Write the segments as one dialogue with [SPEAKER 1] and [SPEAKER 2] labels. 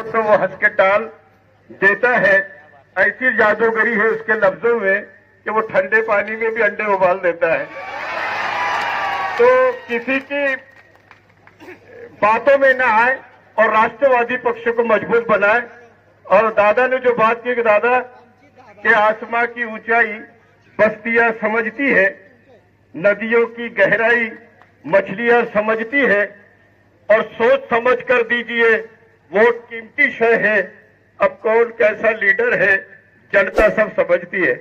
[SPEAKER 1] तो वो हंस के टाल देता है। ऐसी जादूगरी है उसके लफ्जों में कि वो ठंडे पानी में भी अंडे उबाल देता है। तो किसी की बातों में न आए और राष्ट्रवादी पक्ष को मजबूत बनाए। और दादा ने जो बात की कि दादा के आसमां की ऊंचाई बस्तियां समझती है, नदियों की गहराई मछलियां समझती है, और सोच समझ कर दीजिए, वोट कीमती शय है, अब कौन कैसा लीडर है जनता सब समझती है।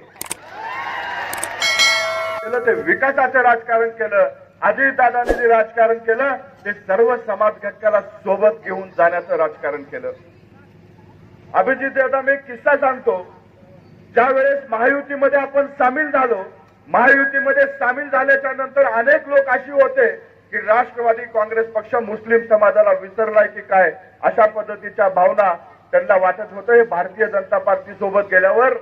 [SPEAKER 1] ते विकासाचं राजकारण केलं, अजितदादांनी जे राजकारण केलं ते सर्व समाज घटकाला सोबत घेऊन जाण्याचं राजकारण केलं। अभिजित दादा, मी एक किस्सा सांगतो। ज्या वेळेस महायुतीमध्ये आपण सामील झालो, महायुतीमध्ये सामील झाल्याच्या नंतर अनेक लोक अशी होते की राष्ट्रवादी काँग्रेस पक्ष मुस्लिम समाजाला विसरलाय की काय, अशा पद्धतीच्या भावना त्यांना वाटत होतं। भारतीय जनता पार्टी सोबत गेल्यावर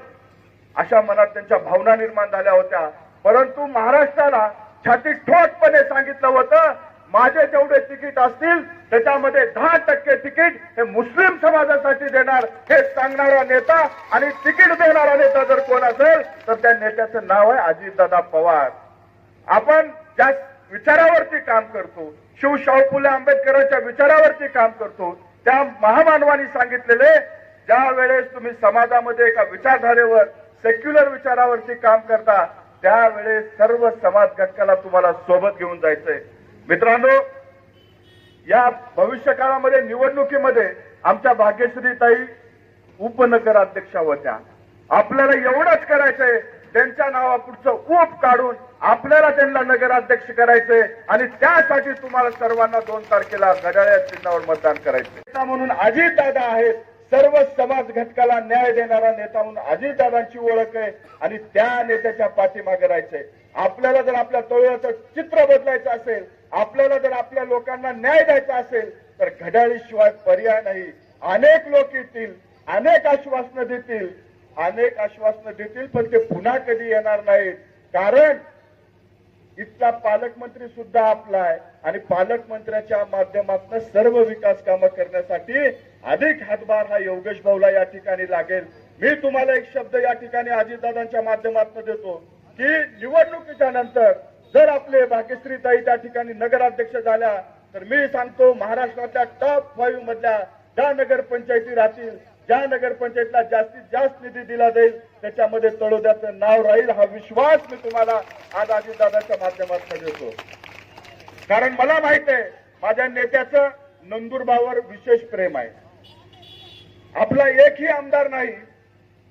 [SPEAKER 1] अशा मनात त्यांच्या भावना निर्माण झाल्या होत्या। परंतु महाराष्ट्राला छाती ठोकपणे सांगितलं होतं, माझे जेवढे तिकीट असतील त्याच्यामध्ये 10% तिकीट हे मुस्लिम समाजासाठी देणार, हे सांगणारा नेता आणि तिकीट देणारा नेता जर कोण असेल तर त्या नेत्याचं नाव आहे अजितदादा पवार। आपण ज्या विचारावरती काम करतो, शिवशाहू फुले आंबेडकरांच्या विचारावरती काम करतो, त्या महामानवांनी सांगितलेले, ज्या वेळेस तुम्ही समाजामध्ये एका विचारधारेवर सेक्युलर विचारावरती काम करता त्यावेळेस सर्व समाज घटकाला तुम्हाला सोबत घेऊन जायचंय। मित्रांनो, या भविष्य काळामध्ये निवडणुकीमध्ये आमच्या भाग्यश्रीताई उपनगराध्यक्षा होत्या। आपल्याला एवढंच करायचंय, त्यांच्या नावापुढचं उप काढून आपल्याला त्यांना नगराध्यक्ष करायचंय आणि त्यासाठी तुम्हाला सर्वांना 2 तारखेला घड्याळ्या चिन्हावर मतदान करायचंय। नेता म्हणून अजितदादा आहेत, सर्व समाज घटकाला न्याय देणारा नेता म्हणून अजितदादांची ओळख आहे आणि त्या नेत्याच्या पाठीमागे राहायचंय। आपल्याला जर आपल्या तळव्याचं चित्र बदलायचं असेल, आपल्याला जर आपल्या लोकांना न्याय द्यायचा असेल तर घड्याळीशिवाय पर्याय नाही। अनेक लोक येतील, अनेक आश्वासनं देतील, पण ते पुन्हा कधी येणार नाहीत। कारण इथला पालकमंत्री सुद्धा आपला आहे आणि पालकमंत्र्याच्या माध्यमातून सर्व विकास कामं करण्यासाठी अधिक हातभार हा योगेश भाऊला या ठिकाणी लागेल। मी तुम्हाला एक शब्द या ठिकाणी अजितदादांच्या माध्यमातून देतो की निवडणुकीच्या नंतर जर आपले भाग्यश्रीताई त्या ठिकाणी नगराध्यक्ष झाल्या तर मी सांगतो, महाराष्ट्रातल्या टॉप 5 मधल्या ज्या नगरपंचायती राहतील, ज्या नगरपंचायतीला जास्तीत जास्त निधी दिला जाईल त्याच्यामध्ये तळोद्याचं नाव राहील। हा विश्वास मी तुम्हाला आज अजितदादाच्या माध्यमातून देतो। कारण मला माहित आहे माझ्या नेत्याचं नंदुरबारवर विशेष प्रेम आहे। आपला एकही आमदार नाही,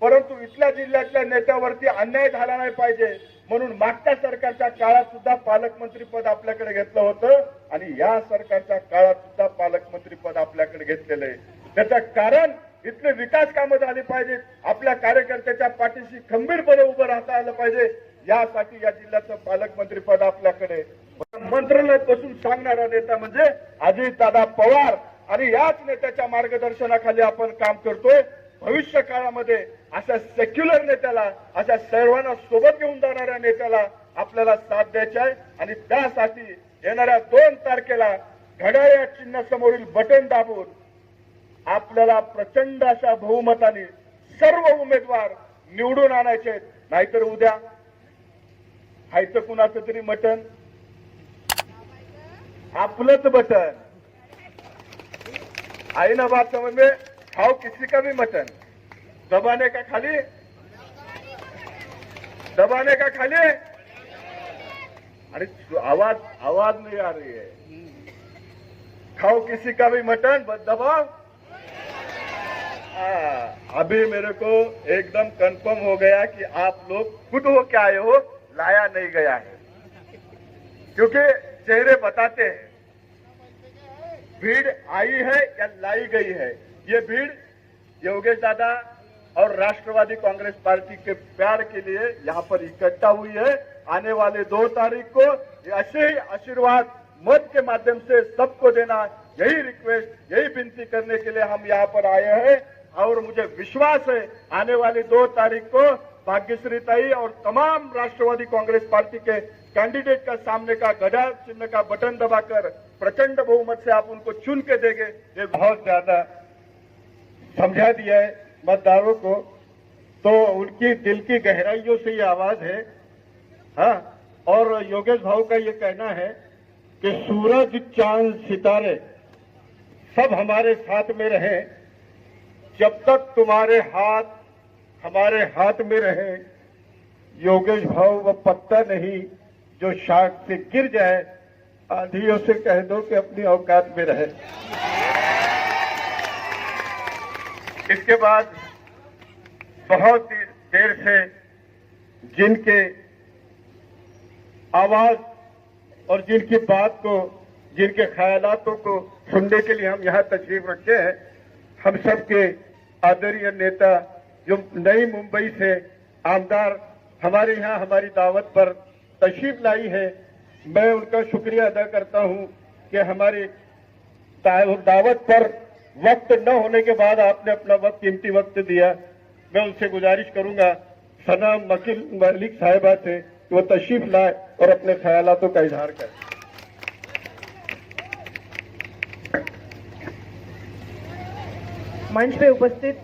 [SPEAKER 1] परंतु इथल्या जिल्ह्यातल्या नेत्यावरती अन्याय झाला नाही पाहिजे म्हणून मागच्या सरकारच्या काळात सुद्धा पालकमंत्री पद आपल्याकडे घेतलं होतं आणि या सरकारच्या काळात सुद्धा पालकमंत्री पद आपल्याकडे घेतलेलं आहे। त्याचं कारण इथले विकास कामं झाली पाहिजेत, आपल्या कार्यकर्त्याच्या पाठीशी खंबीरपणे उभं राहता आलं पाहिजे, यासाठी या जिल्ह्याचं पालकमंत्री पद आपल्याकडे। मंत्रालयात बसून सांगणारा नेता म्हणजे अजितदादा पवार आणि याच नेत्याच्या मार्गदर्शनाखाली आपण काम करतोय। भविष्य काळामध्ये अशा सेक्युलर नेत्याला, अशा सर्वांना सोबत घेऊन जाणाऱ्या नेत्याला आपल्याला साथ द्यायची आहे आणि त्यासाठी येणाऱ्या 2 तारखेला घड्याळ चिन्हासमोरील बटन दाबून आपल्याला प्रचंड अशा बहुमताने सर्व उमेदवार निवडून आणायचे। नाहीतर उद्या खायचं कुणाचं तरी मटण, आपलंच बटन आई ना बात समझ में, खाओ किसी का भी मटन, दबाने का खाली अरे आवाज नहीं आ रही है। खाओ किसी का भी मटन, दबाओ। अभी मेरे को एकदम कंफर्म हो गया कि आप लोग खुद हो के आए हो, लाया नहीं गया है, क्योंकि चेहरे बताते हैं भीड़ आई है या लाई गई है। ये भीड़ योगेश दादा और राष्ट्रवादी कांग्रेस पार्टी के प्यार के लिए यहाँ पर इकट्ठा हुई है। आने वाले 2 तारीख को ऐसे ही आशीर्वाद मत के माध्यम से सबको देना, यही रिक्वेस्ट, यही विनती करने के लिए हम यहाँ पर आए हैं। और मुझे विश्वास है आने वाली 2 तारीख को भाग्यश्रीताई और तमाम राष्ट्रवादी कांग्रेस पार्टी के कैंडिडेट का सामने का घड्याळ चिन्ह का बटन दबाकर प्रचंड बहुमत से आप उनको चुन के देंगे। ये बहुत ज्यादा
[SPEAKER 2] समझा दिया है मतदारों को, तो उनकी दिल की गहराइयों से ये आवाज है। हाँ, और योगेश भाऊ का ये कहना है कि सूरज चांद सितारे सब हमारे साथ में रहे, जब तक तुम्हारे हाथ हमारे हाथ में रहे। योगेश भाऊ वो पत्ता नहीं जो शाख से गिर जाए, आंधियों से कह दो कि अपनी औकात में रहे। इसके बाद बहुत देर से जिनके आवाज और जिनकी बात को, जिनके ख्यालातों को सुनने के लिए हम यहाँ तशरीफ रखे हैं, हम सबके आदरणीय नेता जो नई मुंबई से आमदार हमारे यहाँ हमारी दावत पर तशरीफ लाई है, मैं उनका शुक्रिया अदा करता हूँ कि हमारी दावत पर वक्त न होने के बाद आपने अपना वक्त, कीमती वक्त दिया। मैं उनसे गुजारिश करूंगा सना मलिक साहिबा से कि वो तशरीफ लाए और अपने ख्यालातों का इजहार करें।
[SPEAKER 3] मंच पे उपस्थित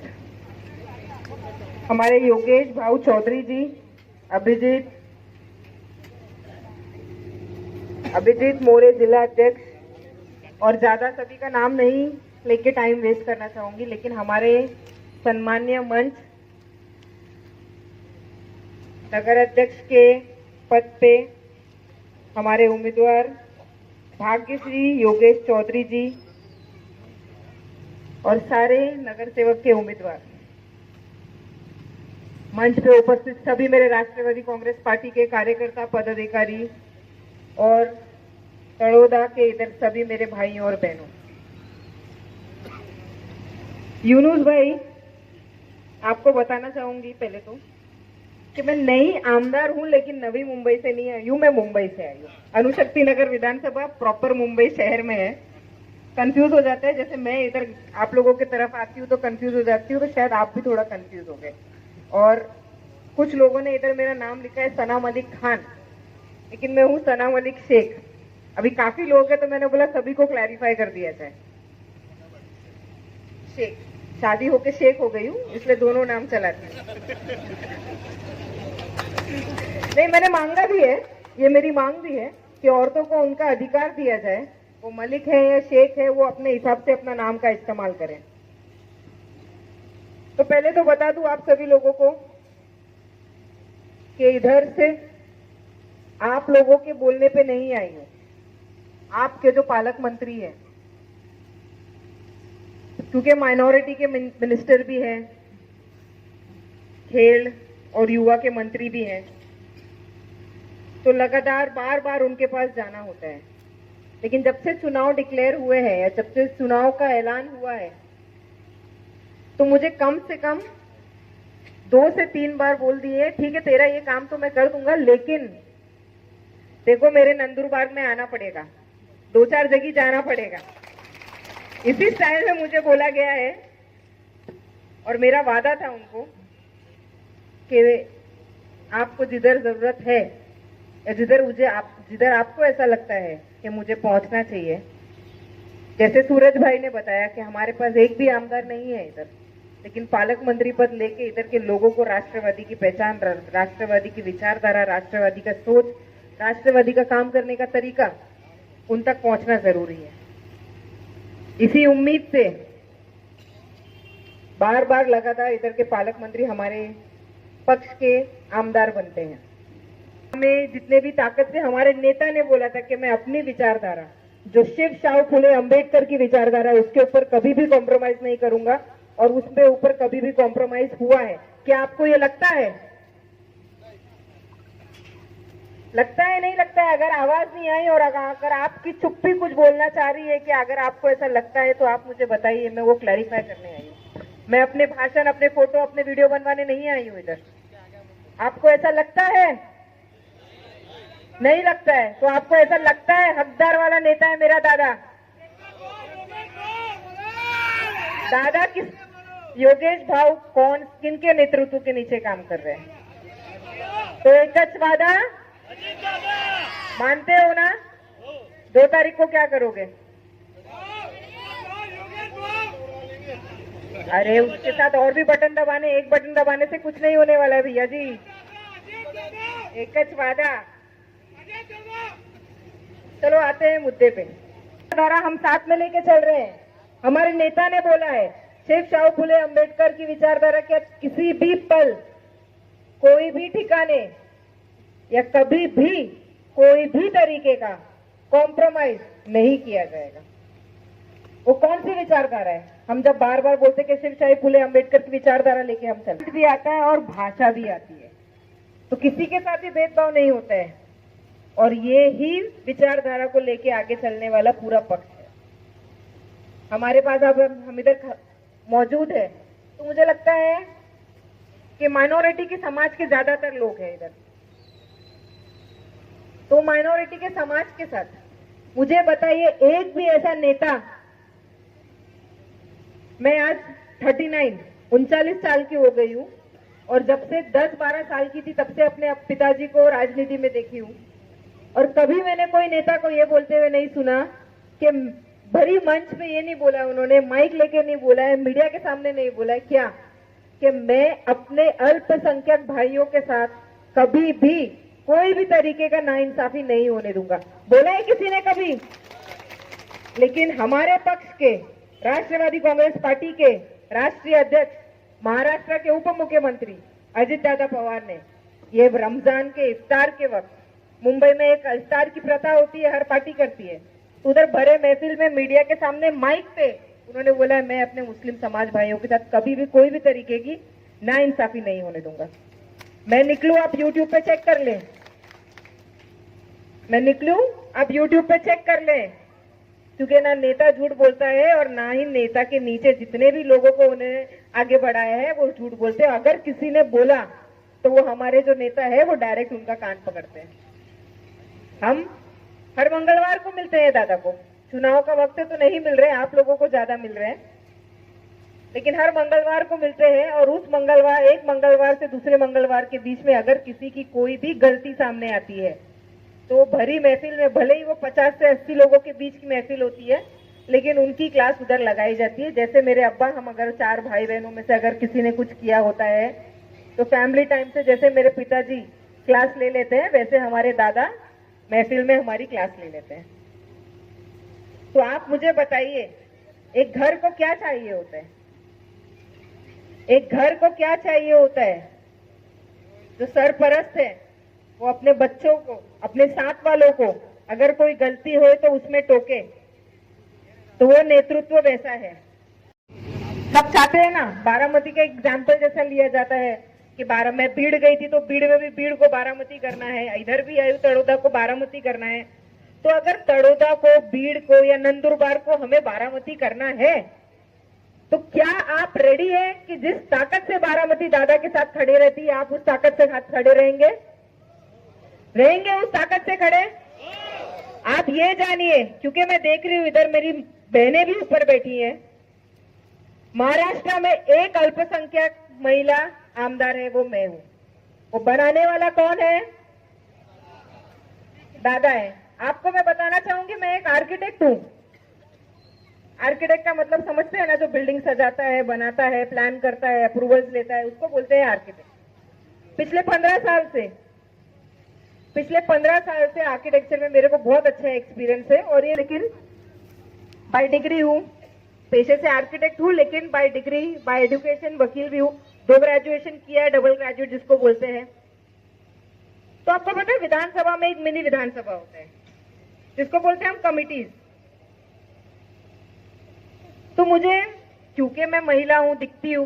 [SPEAKER 3] हमारे योगेश भाऊ चौधरी जी, अभिजीत मोरे जिला अध्यक्ष, और ज्यादा सभी का नाम नहीं लेके टाइम वेस्ट करना चाहूंगी, लेकिन हमारे सम्माननीय मंच नगर अध्यक्ष के पद पे हमारे उम्मीदवार भाग्यश्री योगेश चौधरी जी और सारे नगर सेवक के उम्मीदवार, मंच पे उपस्थित सभी मेरे राष्ट्रवादी कांग्रेस पार्टी के कार्यकर्ता, पदाधिकारी और तड़ोदा के इधर सभी मेरे भाई और बहनों। यूनुस भाई, आपको बताना चाहूंगी पहले तो कि मैं नई आमदार हूं, लेकिन नवी मुंबई से नहीं आई हूं, मैं मुंबई से आई हूं। अनुशक्ति नगर विधानसभा प्रॉपर मुंबई शहर में है। कंफ्यूज हो जाता है, जैसे मैं इधर आप लोगों की तरफ आती हूँ तो कंफ्यूज हो जाती हूँ, तो शायद आप भी थोड़ा कंफ्यूज हो गए। और कुछ लोगों ने इधर मेरा नाम लिखा है सना मलिक खान, लेकिन मैं हूँ सना मलिक शेख। अभी काफी लोग हैं तो मैंने बोला सभी को क्लैरिफाई कर दिया जाए। शेख, शादी होके शेख हो गई हूँ, इसलिए दोनों नाम चलाती हूँ। नहीं, मैंने मांगा भी है, ये मेरी मांग भी है कि औरतों को उनका अधिकार दिया जाए, वो मलिक है या शेख है, वो अपने हिसाब से अपना नाम का इस्तेमाल करें। तो पहले तो बता दूं आप सभी लोगों को कि इधर से आप लोगों के बोलने पे नहीं आई हूं। आपके जो पालक मंत्री हैं, क्योंकि माइनॉरिटी के मिनिस्टर भी हैं, खेल और युवा के मंत्री भी हैं, तो लगातार बार बार उनके पास जाना होता है। लेकिन जब से चुनाव डिक्लेयर हुए हैं या जब से चुनाव का ऐलान हुआ है, तो मुझे कम से कम 2 से 3 बार बोल दिए, ठीक है तेरा ये काम तो मैं कर दूंगा, लेकिन देखो मेरे नंदुरबार में आना पड़ेगा, 2-4 जगह जाना पड़ेगा। इसी स्टाइल में मुझे बोला गया है और मेरा वादा था उनको कि आपको जिधर जरूरत है या जिधर आपको ऐसा लगता है कि मुझे पहुंचना चाहिए, जैसे सूरज भाई ने बताया कि हमारे पास एक भी आमदार नहीं है इधर, लेकिन पालक मंत्री पद लेके इधर के लोगों को राष्ट्रवादी की पहचान, राष्ट्रवादी की विचारधारा, राष्ट्रवादी का सोच, राष्ट्रवादी का काम करने का तरीका उन तक पहुंचना जरूरी है। इसी उम्मीद से बार बार लगातार इधर के पालक मंत्री हमारे पक्ष के आमदार बनते हैं। हमें जितने भी ताकत से हमारे नेता ने बोला था कि मैं अपनी विचारधारा, जो शिव शाहू फुले अंबेडकर की विचारधारा है, उसके ऊपर कभी भी कॉम्प्रोमाइज नहीं करूंगा, और उसके ऊपर कभी भी कॉम्प्रोमाइज हुआ है। क्या आपको ये लगता है? लगता है, नहीं लगता है? अगर आवाज नहीं आई और अगर आपकी चुप्पी कुछ बोलना चाह रही है कि अगर आपको ऐसा लगता है तो आप मुझे बताइए, मैं वो क्लैरिफाई करने आई हूँ। मैं अपने भाषण, अपने फोटो, अपने वीडियो बनवाने नहीं आई हूँ इधर। आपको ऐसा लगता है? नहीं लगता है तो आपको ऐसा लगता है हकदार वाला नेता है मेरा दादा। दादा किस, योगेश भाऊ कौन, किनके नेतृत्व के नीचे काम कर रहे हैं? तो एक वादा मानते हो ना? 2 तारीख को क्या करोगे? अरे उसके साथ और भी बटन दबाने, एक बटन दबाने से कुछ नहीं होने वाला है भैया जी। एक वादा। चलो आते हैं मुद्दे पे। धारा हम साथ में लेके चल रहे हैं। हमारे नेता ने बोला है शेखशाह फुले अंबेडकर की विचारधारा के किसी भी पल, कोई भी ठिकाने या कभी भी कोई भी तरीके का कॉम्प्रोमाइज नहीं किया जाएगा। वो कौन सी विचारधारा है? हम जब बार बार बोलते कि शेखशाह फुले अंबेडकर की विचारधारा लेके हम चलते भी आता है और भाषा भी आती है, तो किसी के साथ भी भेदभाव नहीं होता है। और ये ही विचारधारा को लेके आगे चलने वाला पूरा पक्ष है। हमारे पास अब हम इधर मौजूद है, तो मुझे लगता है कि माइनॉरिटी के समाज के ज्यादातर लोग हैं इधर। तो माइनॉरिटी के समाज के साथ मुझे बताइए, एक भी ऐसा नेता, मैं आज 39 साल की हो गई हूँ और जब से 10-12 साल की थी तब से अपने पिताजी को राजनीति में देखी हूँ, और कभी मैंने कोई नेता को ये बोलते हुए नहीं सुना कि भरी मंच पे ये नहीं बोला उन्होंने, माइक लेके नहीं बोला है, मीडिया के सामने नहीं बोला है क्या कि मैं अपने अल्पसंख्यक भाइयों के साथ कभी भी कोई भी तरीके का नाइंसाफी नहीं होने दूंगा। बोला है किसी ने कभी? लेकिन हमारे पक्ष के राष्ट्रवादी कांग्रेस पार्टी के राष्ट्रीय अध्यक्ष, महाराष्ट्र के उप मुख्यमंत्री अजित दादा पवार ने ये रमजान के इफ्तार के वक्त, मुंबई में एक इफ्तार की प्रथा होती है, हर पार्टी करती है, तो उधर भरे महफिल में मीडिया के सामने माइक पे उन्होंने बोला मैं अपने मुस्लिम समाज भाइयों के साथ कभी भी कोई भी तरीके की नाइंसाफी नहीं होने दूंगा। मैं निकलूं, आप यूट्यूब पे चेक कर लें। मैं निकलूं, आप यूट्यूब पे चेक कर लें, क्योंकि ना नेता झूठ बोलता है और ना ही नेता के नीचे जितने भी लोगों को उन्हें आगे बढ़ाया है वो झूठ बोलते हैं। अगर किसी ने बोला तो वो हमारे जो नेता है वो डायरेक्ट उनका कान पकड़ते हैं। हम हर मंगलवार को मिलते हैं दादा को। चुनाव का वक्त तो नहीं मिल रहे, आप लोगों को ज्यादा मिल रहे हैं, लेकिन हर मंगलवार को मिलते हैं। और उस मंगलवार, एक मंगलवार से दूसरे मंगलवार के बीच में अगर किसी की कोई भी गलती सामने आती है तो भरी महफिल में, भले ही वो 50 से 80 लोगों के बीच की महफिल होती है, लेकिन उनकी क्लास उधर लगाई जाती है। जैसे मेरे अब्बा, हम अगर 4 भाई बहनों में से अगर किसी ने कुछ किया होता है तो फैमिली टाइम से जैसे मेरे पिताजी क्लास ले लेते हैं, वैसे हमारे दादा महफिल में हमारी क्लास ले लेते हैं। तो आप मुझे बताइए, एक घर को क्या चाहिए होता है? एक घर को क्या चाहिए होता है? जो सरपरस्त है वो अपने बच्चों को, अपने साथ वालों को अगर कोई गलती हो तो उसमें टोके, तो वो नेतृत्व वैसा है। सब चाहते हैं ना, बारामती का एग्जाम्पल जैसा लिया जाता है कि मैं भीड़ गई थी तो भीड़ में भी भीड़ को बारामती करना है, इधर भी आयु तड़ोदा को बारामती करना है। तो अगर तड़ोदा को, भीड़ को या नंदुरबार को हमें बारामती करना है, तो क्या आप रेडी है कि जिस ताकत से बारामती दादा के साथ खड़े रहती है, आप उस ताकत से साथ खड़े रहेंगे? रहेंगे उस ताकत से खड़े? आप ये जानिए, क्योंकि मैं देख रही हूं इधर मेरी बहनें भी ऊपर बैठी हैं, महाराष्ट्र में एक अल्पसंख्यक महिला आमदार है, वो मैं हूं। वो बनाने वाला कौन है? दादा है। आपको मैं बताना चाहूंगी, मैं एक आर्किटेक्ट हूं। आर्किटेक्ट का मतलब समझते हैं ना, जो बिल्डिंग सजाता है, बनाता है, प्लान करता है, अप्रूवल्स लेता है, उसको बोलते हैं आर्किटेक्ट। पिछले 15 साल से आर्किटेक्चर में मेरे को बहुत अच्छा एक्सपीरियंस है। और ये, लेकिन बाय डिग्री हूँ, पेशे से आर्किटेक्ट हूँ, लेकिन बाय डिग्री, बाय एजुकेशन वकील भी हूँ। 2 ग्रेजुएशन किया है, डबल ग्रेजुएट जिसको बोलते हैं। तो आपको पता है विधानसभा में एक मिनी विधानसभा होता है जिसको बोलते हैं हम कमिटीज। तो मुझे, क्योंकि मैं महिला हूं, दिखती हूं,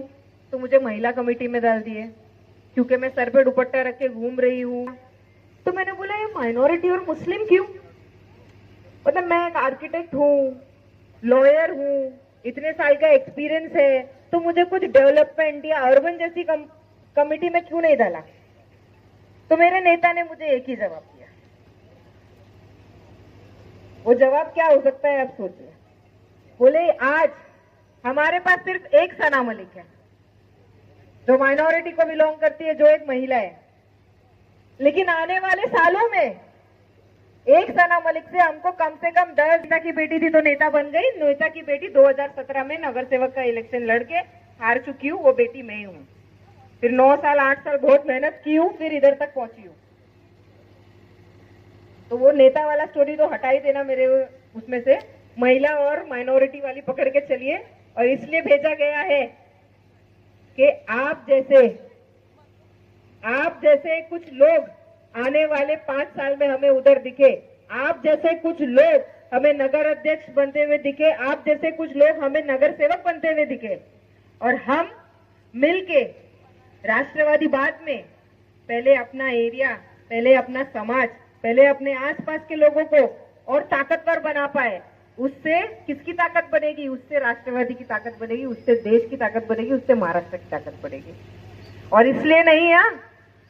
[SPEAKER 3] तो मुझे महिला कमेटी में डाल दिए। क्योंकि मैं सर पे दुपट्टा रख के घूम रही हूं, तो मैंने बोला ये माइनॉरिटी और मुस्लिम क्यों? मतलब मैं एक आर्किटेक्ट हूं, लॉयर हूं, इतने साल का एक्सपीरियंस है, तो मुझे कुछ डेवलपमेंट या अर्बन जैसी कमेटी में क्यों नहीं डाला? तो मेरे नेता ने मुझे एक ही जवाब दिया। वो जवाब क्या हो सकता है आप सोचिए। बोले आज हमारे पास सिर्फ एक सना मलिक है जो माइनॉरिटी को बिलोंग करती है, जो एक महिला है, लेकिन आने वाले सालों में एक सना मलिक से हमको कम से कम 10 नेता की बेटी थी तो नेता बन गई। नेता की बेटी 2017 में नगर सेवक का इलेक्शन लड़के हार चुकी हूँ, वो बेटी मैं ही हूँ। फिर 9 साल 8 साल बहुत मेहनत की हूँ, फिर इधर तक पहुंची हूँ। तो वो नेता वाला स्टोरी तो हटा ही देना मेरे उसमें से, महिला और माइनॉरिटी वाली पकड़ के चलिए। और इसलिए भेजा गया है कि आप जैसे कुछ लोग आने वाले 5 साल में हमें उधर दिखे, आप जैसे कुछ लोग हमें नगर अध्यक्ष बनते हुए दिखे, आप जैसे कुछ लोग हमें नगर सेवक बनते हुए दिखे, और हम मिलके राष्ट्रवादी बाद में पहले अपना एरिया, पहले अपना समाज, पहले अपने आसपास के लोगों को और ताकतवर बना पाए। उससे किसकी ताकत बनेगी? उससे राष्ट्रवादी की ताकत बनेगी, उससे देश की ताकत बनेगी, उससे महाराष्ट्र की ताकत बनेगी। और इसलिए नहीं है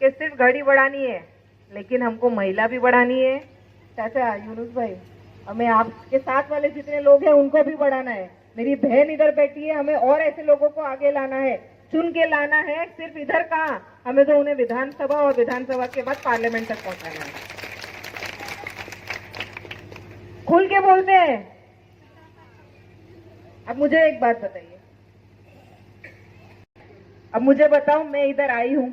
[SPEAKER 3] कि सिर्फ घड़ी बढ़ानी है, लेकिन हमको महिला भी बढ़ानी है। चाचा यूनुस भाई, हमें आपके साथ वाले जितने लोग हैं उनको भी बढ़ाना है। मेरी बहन इधर बैठी है, हमें और ऐसे लोगों को आगे लाना है, चुन के लाना है। सिर्फ इधर कहाँ, हमें तो उन्हें विधानसभा और विधानसभा के बाद पार्लियामेंट तक पहुंचाना है। खुल के बोलते हैं। अब मुझे एक बात बताइए, अब मुझे बताओ, मैं इधर आई हूं,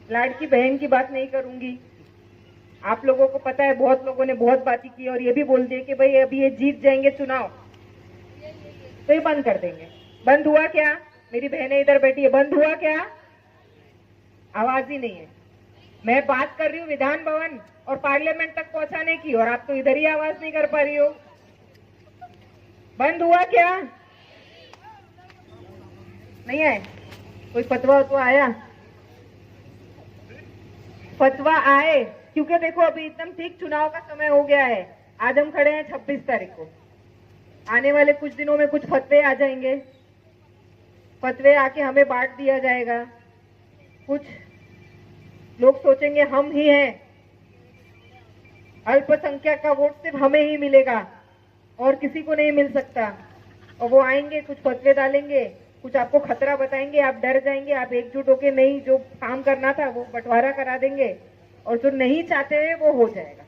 [SPEAKER 3] लाड़की बहन की बात नहीं करूंगी। आप लोगों को पता है, बहुत लोगों ने बहुत बातें की और ये भी बोल दिए कि भाई अभी ये जीत जाएंगे चुनाव तो ये बंद कर देंगे। बंद हुआ क्या? मेरी बहनें इधर बैठी है, बंद हुआ क्या? आवाज ही नहीं है। मैं बात कर रही हूँ विधान भवन और पार्लियामेंट तक पहुंचाने की, और आप तो इधर ही आवाज नहीं कर पा रही हो। बंद हुआ क्या? नहीं है? कोई फतवा तो आया? फतवा आए, क्योंकि देखो अभी एकदम ठीक चुनाव का समय हो गया है। आज हम खड़े हैं 26 तारीख को, आने वाले कुछ दिनों में कुछ फतवे आ जाएंगे, फतवे आके हमें बांट दिया जाएगा। कुछ लोग सोचेंगे हम ही हैं, अल्पसंख्यक का वोट सिर्फ हमें ही मिलेगा और किसी को नहीं मिल सकता। और वो आएंगे, कुछ फतवे डालेंगे, कुछ आपको खतरा बताएंगे, आप डर जाएंगे, आप एकजुट होके नहीं, जो काम करना था वो बंटवारा करा देंगे, और जो नहीं चाहते हैं वो हो जाएगा।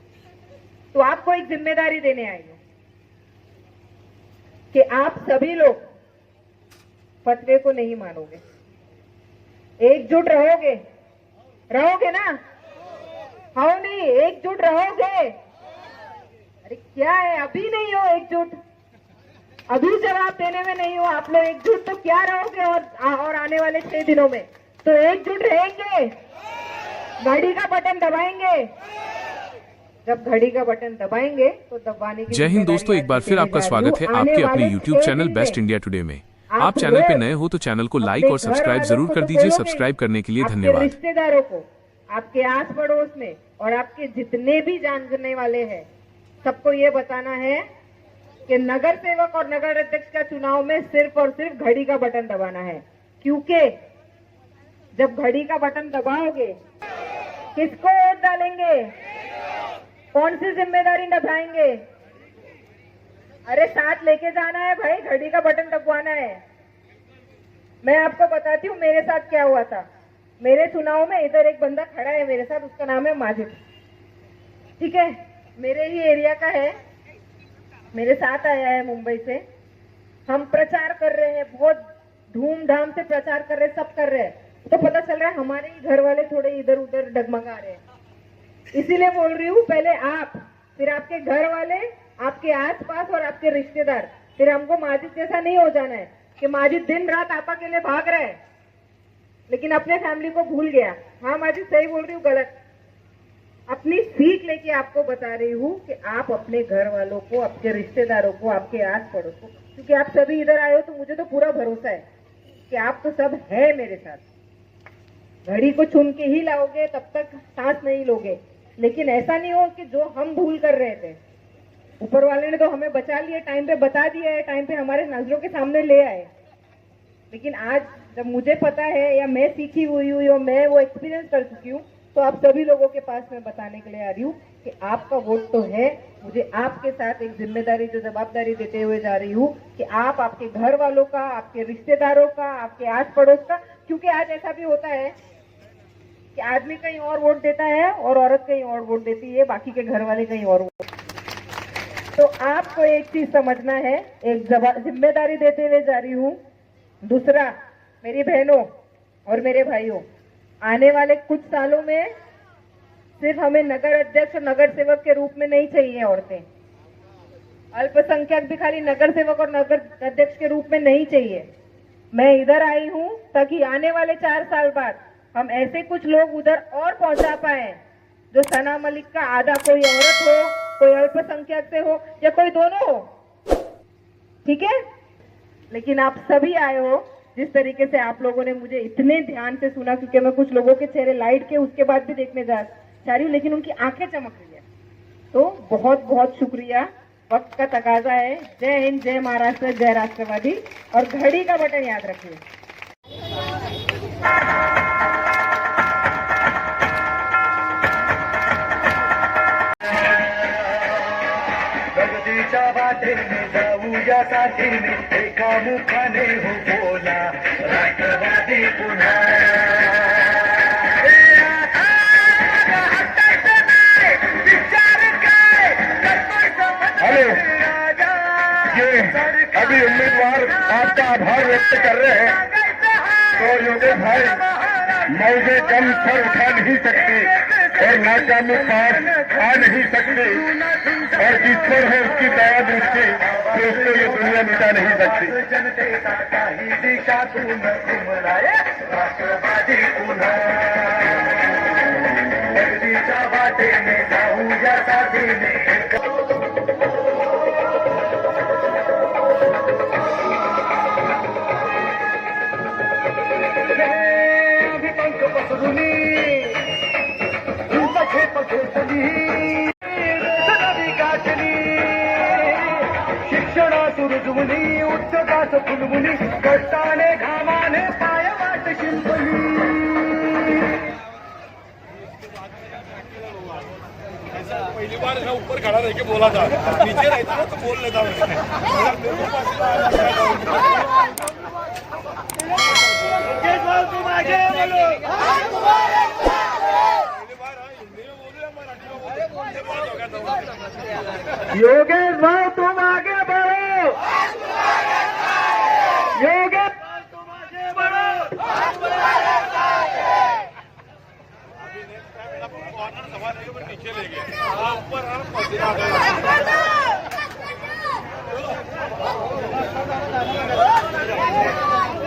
[SPEAKER 3] तो आपको एक जिम्मेदारी देने आई हूं कि आप सभी लोग फतवे को नहीं मानोगे, एकजुट रहोगे, रहोगे ना? हाँ नहीं, एकजुट रहोगे? अरे क्या है, अभी नहीं हो एकजुट, अभी जवाब देने में नहीं हो आप लोग एकजुट, तो क्या रहोगे? और आने वाले 6 दिनों में तो एकजुट रहेंगे, घड़ी का बटन दबाएंगे। जब घड़ी का बटन दबाएंगे तो दबाने की।
[SPEAKER 4] जय हिंद दोस्तों, एक बार फिर आपका स्वागत है आपके अपने YouTube channel best India today में। आप चैनल पे नए हो तो चैनल को लाइक और सब्सक्राइब जरूर कर दीजिए। सब्सक्राइब करने के लिए धन्यवाद।
[SPEAKER 3] रिश्तेदारों को, आपके आस पड़ोस में और आपके जितने भी जानने वाले हैं, सबको ये बताना है कि नगर सेवक और नगर अध्यक्ष का चुनाव में सिर्फ और सिर्फ घड़ी का बटन दबाना है। क्योंकि जब घड़ी का बटन दबाओगे, किसको वोट डालेंगे? कौन सी जिम्मेदारी निभाएंगे? अरे साथ लेके जाना है भाई, घड़ी का बटन दबवाना है। मैं आपको बताती हूँ मेरे साथ क्या हुआ था। मेरे चुनाव में इधर एक बंदा खड़ा है मेरे साथ, उसका नाम है माजिद, ठीक है, मेरे ही एरिया का है, मेरे साथ आया है मुंबई से। हम प्रचार कर रहे हैं, बहुत धूमधाम से प्रचार कर रहे हैं, सब कर रहे हैं, तो पता चल रहा है हमारे ही घर वाले थोड़े इधर उधर डगमगा रहे हैं। इसीलिए बोल रही हूँ, पहले आप, फिर आपके घर वाले, आपके आसपास और आपके रिश्तेदार। फिर हमको माजिद जैसा नहीं हो जाना है कि माजिद दिन रात आपा के लिए भाग रहा है लेकिन अपने फैमिली को भूल गया। हाँ माजिद सही बोल रही हूँ, गलत? अपनी सीख लेके आपको बता रही हूँ कि आप अपने घर वालों को, आपके रिश्तेदारों को, आपके आस पड़ोस को, क्योंकि आप सभी इधर आए हो तो मुझे तो पूरा भरोसा है कि आप तो सब है मेरे साथ। घड़ी को चुन के ही लाओगे, तब तक सांस नहीं लोगे। लेकिन ऐसा नहीं हो कि जो हम भूल कर रहे थे, ऊपर वाले ने तो हमें बचा लिया, टाइम पे बता दिया है, टाइम पे हमारे नजरों के सामने ले आए। लेकिन आज जब मुझे पता है, या मैं सीखी हुई हूँ, या मैं वो एक्सपीरियंस कर चुकी हूँ, तो आप सभी लोगों के पास मैं बताने के लिए आ रही हूँ कि आपका वोट तो है। मुझे आपके साथ एक जिम्मेदारी, जो जवाबदारी देते हुए जा रही हूँ कि आप आपके घर वालों का, आपके रिश्तेदारों का, आपके आस पड़ोस का, क्योंकि आज ऐसा भी होता है कि आदमी कहीं और वोट देता है और औरत कहीं और वोट देती है, बाकी के घर वाले कहीं और वोट। तो आपको एक चीज समझना है, एक जिम्मेदारी देते हुए जा रही हूं। दूसरा, मेरी बहनों और मेरे भाइयों, आने वाले कुछ सालों में सिर्फ हमें नगर अध्यक्ष और नगर सेवक के रूप में नहीं चाहिए औरतें। अल्पसंख्यक भी खाली नगर सेवक और नगर अध्यक्ष के रूप में नहीं चाहिए। मैं इधर आई हूं ताकि आने वाले 4 साल बाद हम ऐसे कुछ लोग उधर और पहुंचा पाए जो सना मलिक का आधा कोई औरत हो, कोई अल्पसंख्यक से हो या कोई दोनों हो, ठीक है। लेकिन आप सभी आए हो, जिस तरीके से आप लोगों ने मुझे इतने ध्यान से सुना, क्योंकि मैं कुछ लोगों के चेहरे लाइट के उसके बाद भी देखने जा रही हूँ, लेकिन उनकी आंखें चमक रही है, तो बहुत बहुत शुक्रिया। वक्त का तकाजा है। जय हिंद, जय महाराष्ट्र, जय राष्ट्रवादी। और घड़ी का बटन याद रखिए।
[SPEAKER 5] प्रगतीच्या वाटेने जाऊया साथीने, एका मुखाने हो बोला राष्ट्रवादी पुन्हा।
[SPEAKER 2] हेलो, ये अभी उम्मीदवार आपका आभार व्यक्त कर रहे हैं, तो योगेश भाई मौजे कम सर उठा नहीं सकती और नाकामी पार आ नहीं सकती, और ईश्वर है उसकी दया दृष्टि, तो उसको ये दुनिया मिटा नहीं सकती।
[SPEAKER 5] जनतेचा काही दिशातून उमराए राष्ट्रवादी पुन्हा। प्रगतीच्या वाटेने जाऊया साथीने, शिक्षणात रुजवली, उद्योगात फुलवली, कष्टाने घामाने पाय वाट शिंपली।
[SPEAKER 6] पहली बार है ऊपर खड़ा रह के बोला था, नीचे रहता ना तो बोल लेता तुम आगे बोलो।
[SPEAKER 5] योगेश भाई तुम आगे बढ़ो, योगेश तुम आगे बढ़ो।
[SPEAKER 6] नीचे ले गए ऊपर